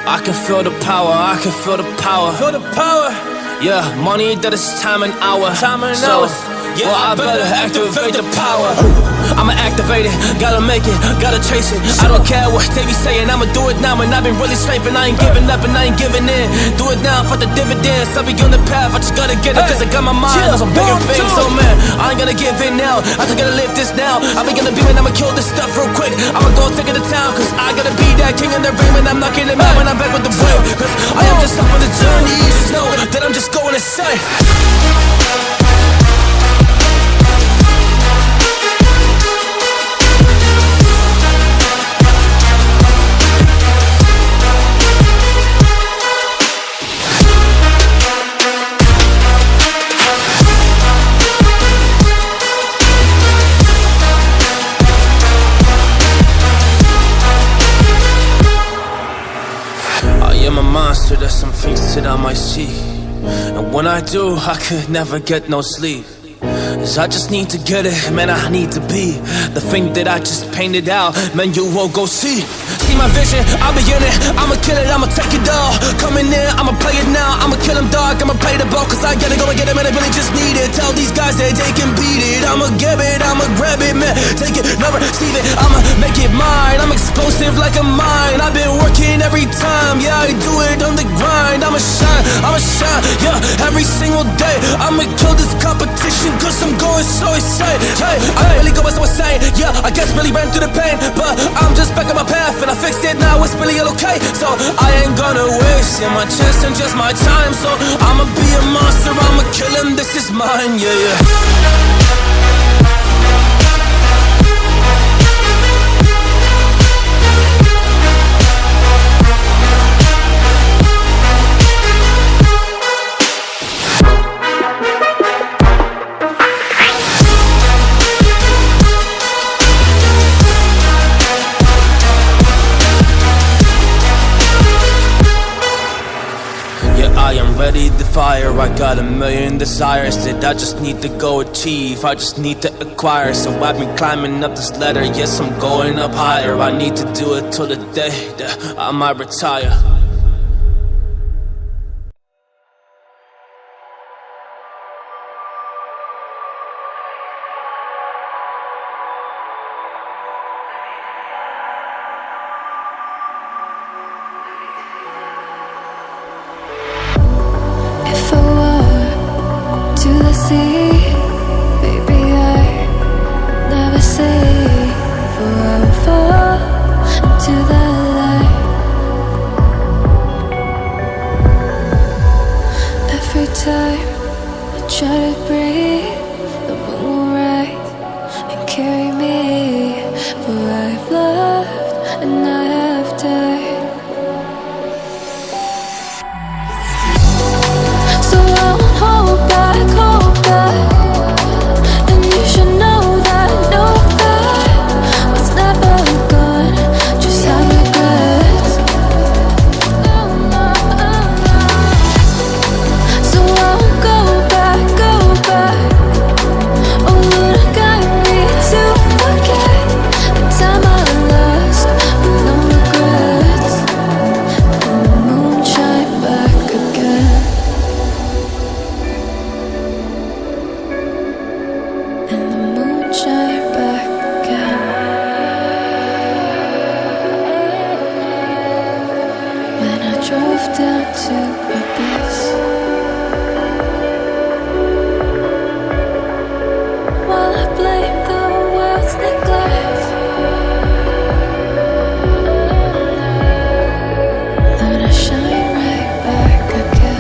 I can feel the power, I can feel the power. Feel the power. Yeah, money that is time and hour. So, Yeah, well, I better activate the power. I'ma activate it, gotta make it, gotta chase it. I don't care what they be saying, I'ma do it now. And I've been really straight, and I ain't giving up and I ain't giving in. Do it now for the dividends, I'll be on the path, I just gotta get it. Cause I got my mind on some bigger things. So man, I ain't gonna give in now, I just gotta live this now. I be gonna be when I'ma kill this stuff real quick. I'ma go take it to town, cause I gotta be that king in the ring. When I'm knocking it out, when I'm back with the wheel. Cause I am just up on the journey, you just know that I'm just going insane. I'm a monster, there's some things that I might see. And when I do, I could never get no sleep. Cause I just need to get it, man, I need to be the thing that I just painted out, man, you won't go see. See my vision, I'll be in it, I'ma kill it, I'ma take it all. Coming in, I'ma play it now, I'ma kill him dog, I'ma play the ball. Cause I gotta go and get it, man, I really just need it. Tell these guys that they can beat it, I'ma give it, I'ma grab it, man. Take it, never receive it, I'ma make it mine. I'm explosive like a mine, I've been working every time. Yeah, I do it on the grind, I'ma shine, yeah, every single day. I'ma kill this competition cause I'm going so insane. Hey, I really go by so insane. Yeah, I guess really ran through the pain, but I'm just back on my path and I fixed it now, it's really all okay. So I ain't gonna waste my chance and just my time. So I'ma be a monster, I'ma kill him, this is mine, yeah. I am ready to fire, I got a million desires that I just need to go achieve, I just need to acquire. So I've been climbing up this ladder, yes I'm going up higher. I need to do it till the day that I might retire. If I were to the sea, baby, I never say, for I will fall into the light. Every time I try to breathe, the moon will rise and carry me. For I've loved and I have died. Hold back, and you should know that what's never gone just have regrets. So I won't go back. Oh, Lord, guide me to forget the time I lost with no regrets. And the moon shine back again. And the moon shine back again. When I drove down to abyss, while I blame the world's neglect, then I shine right back again.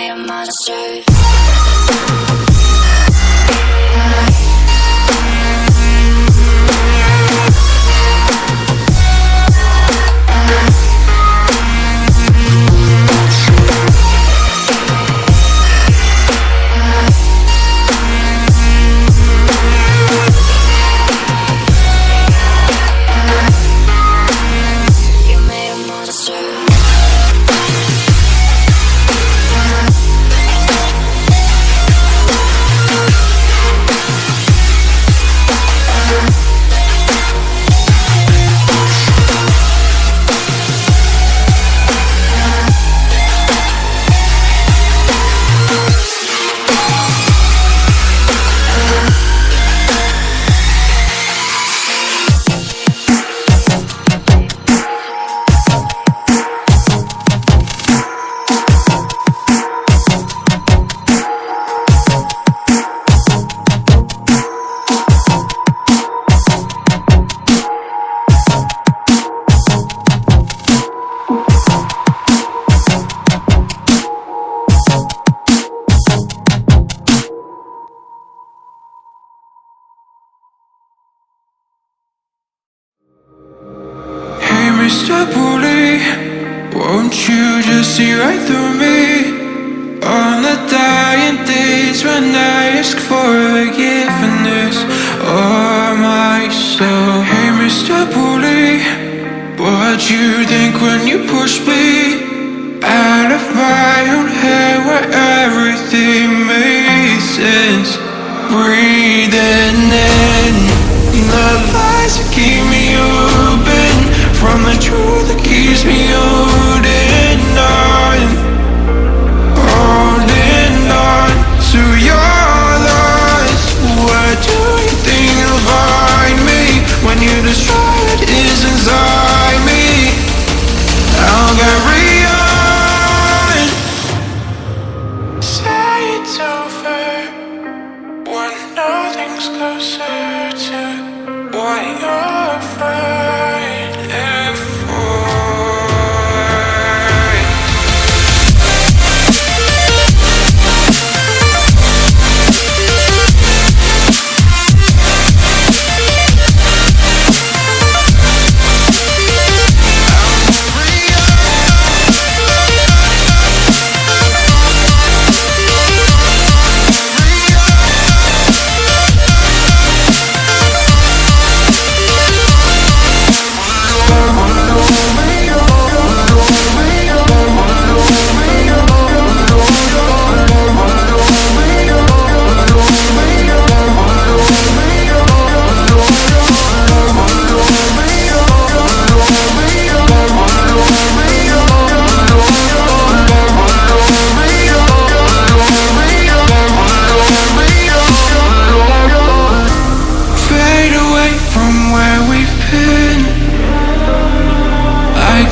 made a monster. Mr. Bully, won't you just see right through me? On the dying days when I ask for forgiveness or myself. Hey Mr. Bully, what you think when you push me out of my own head where everything makes sense? Breathing in the lies that keep me open from the truth that keeps me holding on to your lies. What do you think you'll find me when you destroy what is inside me? I'll carry on. Say it's over when nothing's closer to what you're fighting for.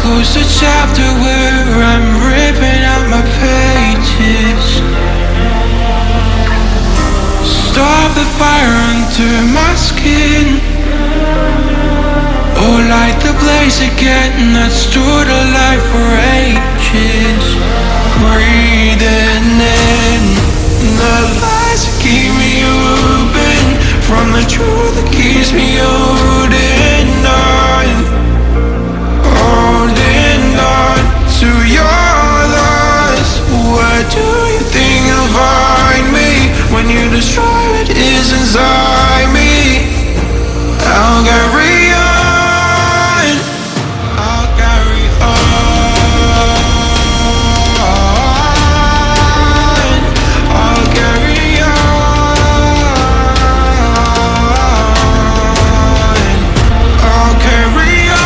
Close the chapter where I'm ripping out my pages. Stop the fire under my skin, or light the blaze again that stood alive for ages. Breathing in the lies that keep me open from the truth that keeps me holding on to your lies. Where do you think you'll find me when you destroy what is inside me? I'll carry on. I'll carry on. I'll carry on. I'll carry on.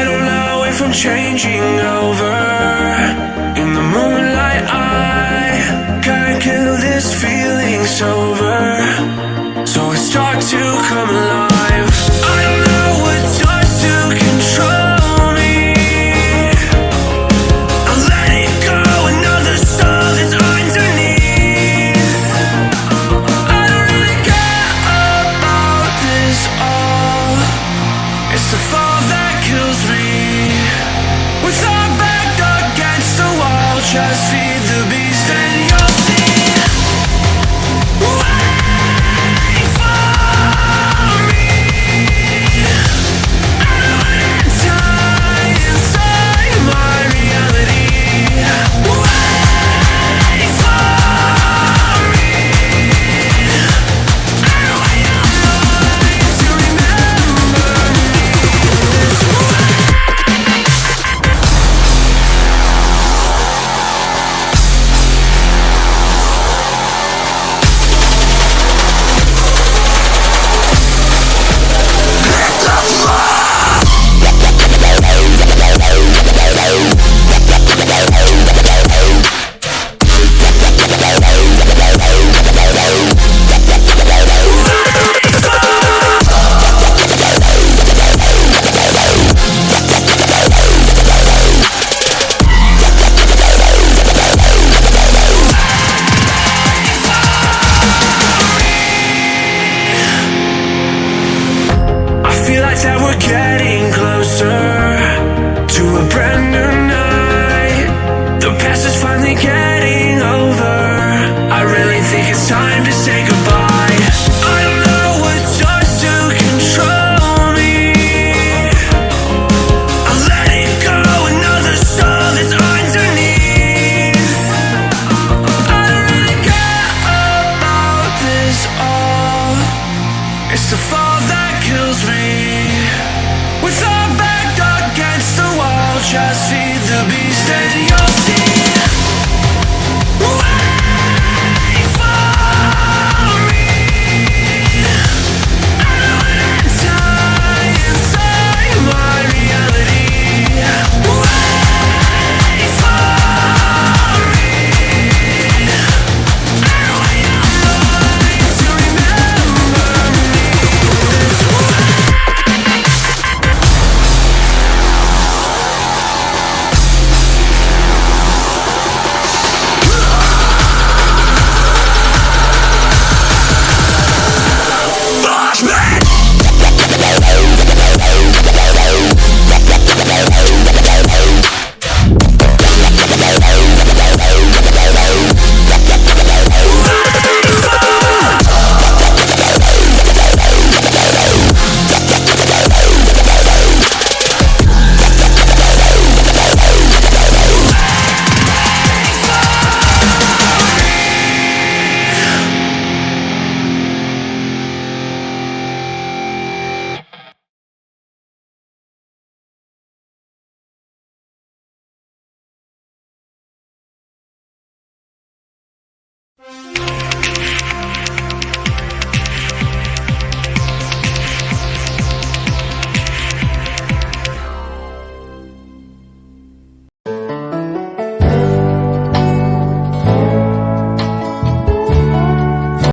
I don't know if I'm changing over. In the moonlight I can't kill this feeling sober, so I start to come alive. I don't know what starts to control me. I let it go, another soul that's underneath. I don't really care about this all. It's the fall that kills me. With our back against the wall, just feel